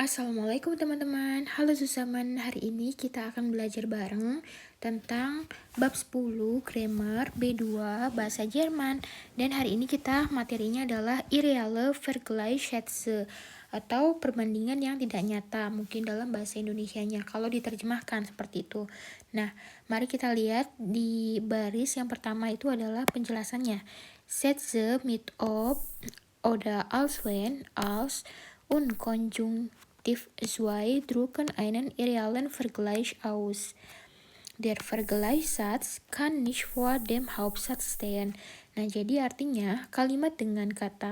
Assalamualaikum teman-teman. Halo Susaman. Hari ini kita akan belajar bareng tentang bab 10 grammar B2 bahasa Jerman. Dan hari ini kita materinya adalah irreale Vergleichssätze atau perbandingan yang tidak nyata, mungkin dalam bahasa Indonesianya kalau diterjemahkan seperti itu. Nah, mari kita lihat di baris yang pertama itu adalah penjelasannya. Sätze mit ob oder als wenn, als und Konjunktiv 2 drücken einen irrealen Vergleich aus. Der Vergleichssatz kann nicht vor dem Hauptsatz stehen. Nah, jadi artinya kalimat dengan kata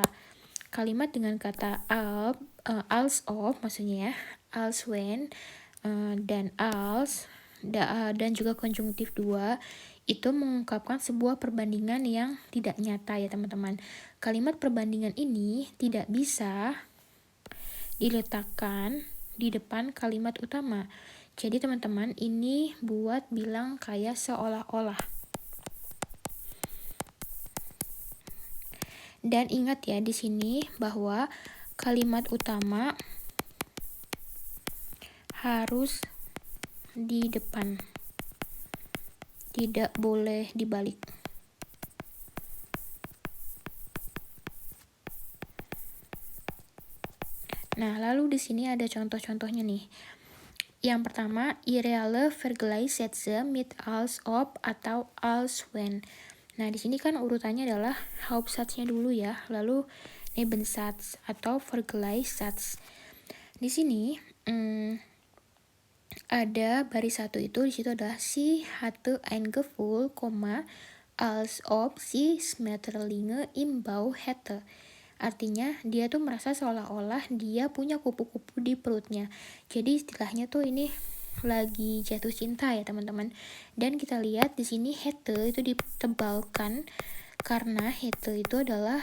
als of maksudnya ya, als when dan als dan juga konjungtif 2 itu mengungkapkan sebuah perbandingan yang tidak nyata ya teman-teman. Kalimat perbandingan ini tidak bisa diletakkan di depan kalimat utama. Jadi teman-teman, ini buat bilang kayak seolah-olah. Dan ingat ya di sini bahwa kalimat utama harus di depan. Tidak boleh dibalik. Nah, lalu di sini ada contoh-contohnya nih. Yang pertama, irreale Vergleichssätze mit als ob atau als wenn. Nah, di sini kan urutannya adalah Hauptsatznya dulu ya, lalu Nebensatz atau Vergleichssatz. Di sini ada baris satu itu, di situ adalah sie hatte ein Gefühl, als ob sie Schmetterlinge im Bauch hätte. Artinya dia tuh merasa seolah-olah dia punya kupu-kupu di perutnya. Jadi istilahnya tuh ini lagi jatuh cinta ya teman-teman. Dan kita lihat di sini hätte itu ditebalkan karena hätte itu adalah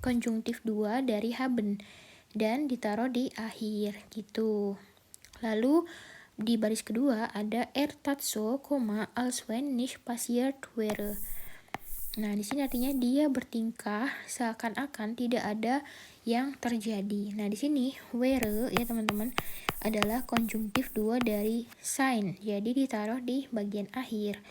konjungtif 2 dari haben dan ditaruh di akhir gitu. Lalu di baris kedua ada tat so, als wenn nicht passiert wäre. Nah, di sini artinya dia bertingkah seakan-akan tidak ada yang terjadi. Nah, di sini wäre ya teman-teman adalah konjungtif 2 dari sein. Jadi ditaruh di bagian akhir.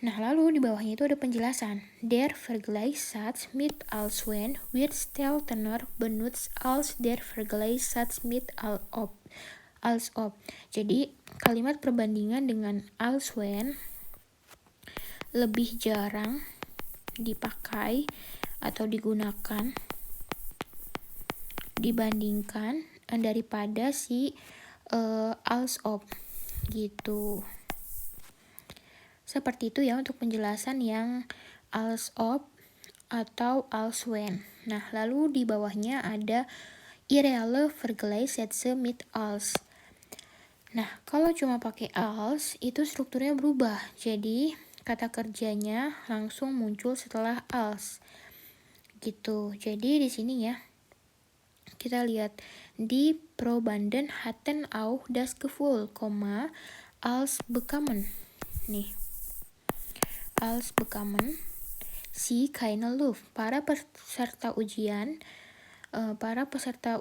Nah, lalu di bawahnya itu ada penjelasan. Der Vergleichssatz mit als wenn wird seltener benutzt als der Vergleichssatz mit als ob. Jadi, kalimat perbandingan dengan als when lebih jarang dipakai atau digunakan dibandingkan daripada si als ob gitu. Seperti itu ya untuk penjelasan yang als ob atau als when. Nah, lalu di bawahnya ada irreale Vergleichssätze mit als. Nah, kalau cuma pakai als itu strukturnya berubah. Jadi kata kerjanya langsung muncul setelah als gitu. Jadi di sini ya kita lihat die Probanden hatten auch das Gefühl, als bekamen nih als bekamen sie keine Luft. Para peserta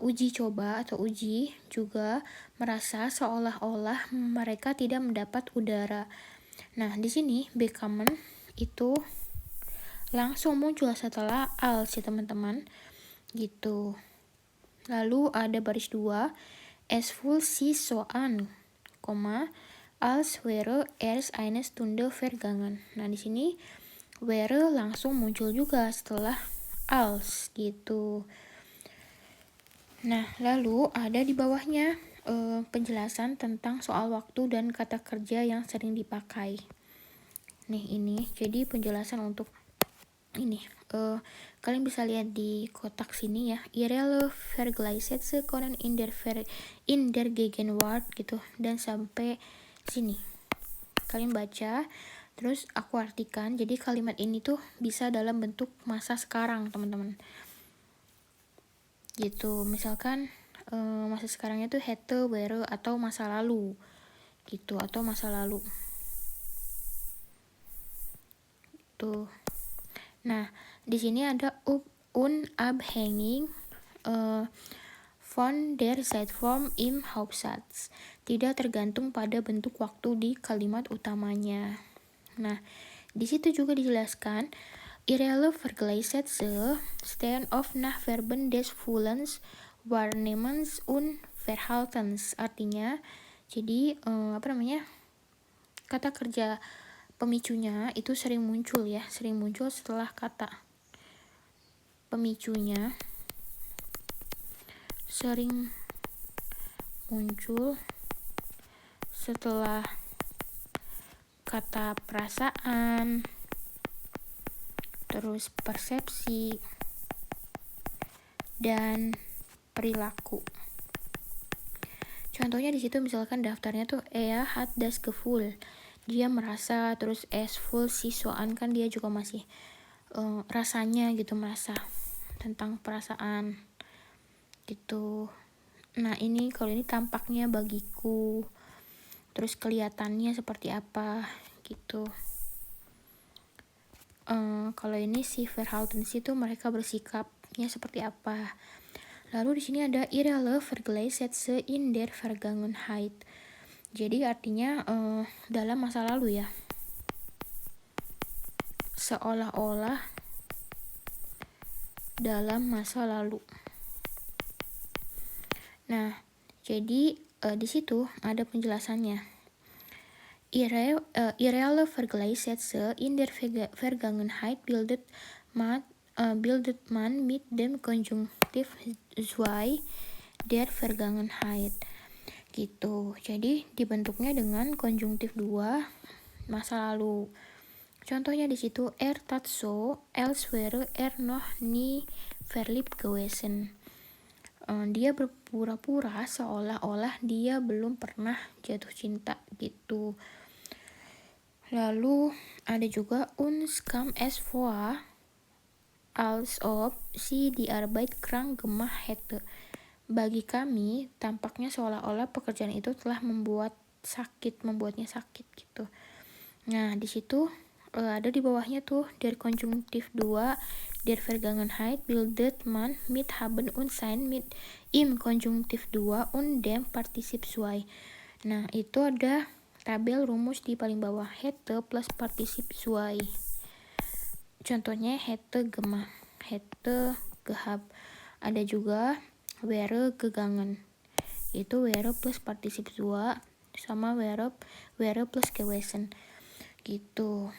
uji coba atau uji juga merasa seolah-olah mereka tidak mendapat udara. Nah, di sini bekamen itu langsung muncul setelah als ya teman-teman gitu. Lalu ada baris 2, es fühlt sich so an, als wäre erst eine Stunde vergangen. Nah, di sini wäre langsung muncul juga setelah als gitu. Nah, lalu ada di bawahnya penjelasan tentang soal waktu dan kata kerja yang sering dipakai. Nih ini, jadi penjelasan untuk ini. Kalian bisa lihat di kotak sini ya. Irreale Vergleichssätze können in der Gegenwart gitu dan sampai sini. Kalian baca, terus aku artikan. Jadi kalimat ini tuh bisa dalam bentuk masa sekarang, teman-teman. Gitu. Misalkan masa sekarangnya tuh hätte, wäre atau masa lalu. Gitu, atau masa lalu. Tuh. Nah, di sini ada unabhängig von der Zeitform im Hauptsatz. Tidak tergantung pada bentuk waktu di kalimat utamanya. Nah, di situ juga dijelaskan Irele Vergleichsätze stehen oft nach Verben des Fühlens, Wahrnehmens und Verhaltens. Artinya, jadi kata kerja pemicunya itu sering muncul setelah kata pemicunya sering muncul setelah kata perasaan, terus persepsi, dan perilaku. Contohnya di situ misalkan daftarnya tuh hat das Gefühl, dia merasa, terus full siswaan kan dia juga masih rasanya gitu, merasa tentang perasaan gitu. Nah ini kalau ini tampaknya bagiku, terus kelihatannya seperti apa gitu. Kalau ini si Verhalten itu mereka bersikapnya seperti apa. Lalu di sini ada Irele Vergleichsätze in der Vergangenheit. Jadi artinya dalam masa lalu ya. Seolah-olah dalam masa lalu. Nah, jadi di situ ada penjelasannya. Irreale Vergleichssätze in der Vergangenheit bildet man mit dem Konjunktiv zwei der Vergangenheit. Gitu. Jadi dibentuknya dengan konjungtif 2 masa lalu. Contohnya di situ tat so, als wäre noch nie verliebt gewesen. Dia berpura-pura seolah-olah dia belum pernah jatuh cinta gitu. Lalu ada juga uns kam es vor, als ob sie die Arbeit krank gemacht hätte. Bagi kami, tampaknya seolah-olah pekerjaan itu telah membuatnya sakit gitu. Nah, di situ ada di bawahnya tuh der Konjunktiv 2 der Vergangenheit bildet man mit haben und sein mit im Konjunktiv 2 und dem Partizip zwei. Nah, itu ada tabel rumus di paling bawah, hätte plus Partizip zwei. Contohnya hätte gemacht, hätte gehabt. Ada juga wäre gegangen. Itu wäre plus Partizip 2 sama wäre plus gewesen. Gitu.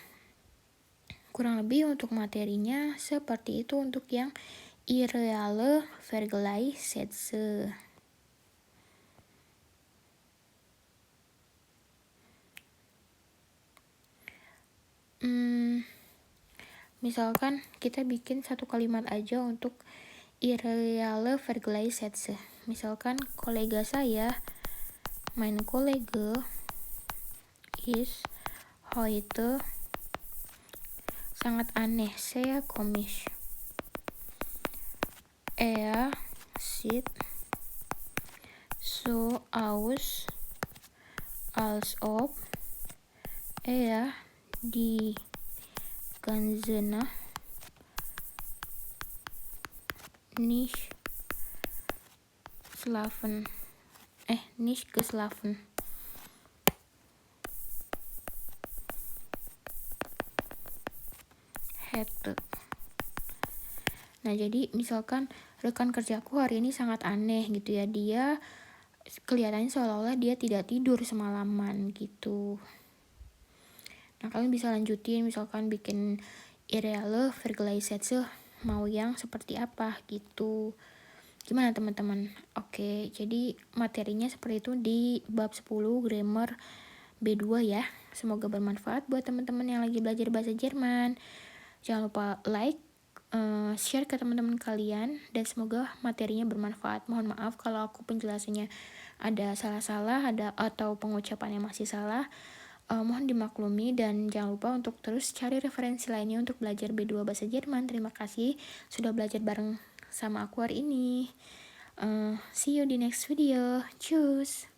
Kurang lebih untuk materinya seperti itu untuk yang Irreale Vergleichssätze. Misalkan kita bikin satu kalimat aja untuk Irreale Vergleichssätze. Misalkan kolega saya, mein Kollege ist heute sangat aneh, sehr komisch. Sieht so aus, als ob die ganze Nacht nicht geschlafen. Hätte. Nah, jadi misalkan rekan kerjaku hari ini sangat aneh gitu ya. Dia kelihatannya seolah-olah dia tidak tidur semalaman gitu. Nah, kalian bisa lanjutin misalkan bikin Irreale Vergleichssätze mau yang seperti apa gitu. Gimana teman-teman? Oke, jadi materinya seperti itu di bab 10 grammar B2 ya. Semoga bermanfaat buat teman-teman yang lagi belajar bahasa Jerman. Jangan lupa like, share ke teman-teman kalian, dan semoga materinya bermanfaat. Mohon maaf kalau aku penjelasannya ada salah-salah, atau pengucapannya masih salah. Mohon dimaklumi, dan jangan lupa untuk terus cari referensi lainnya untuk belajar B2 bahasa Jerman. Terima kasih sudah belajar bareng sama aku hari ini. See you di next video. Tschüss.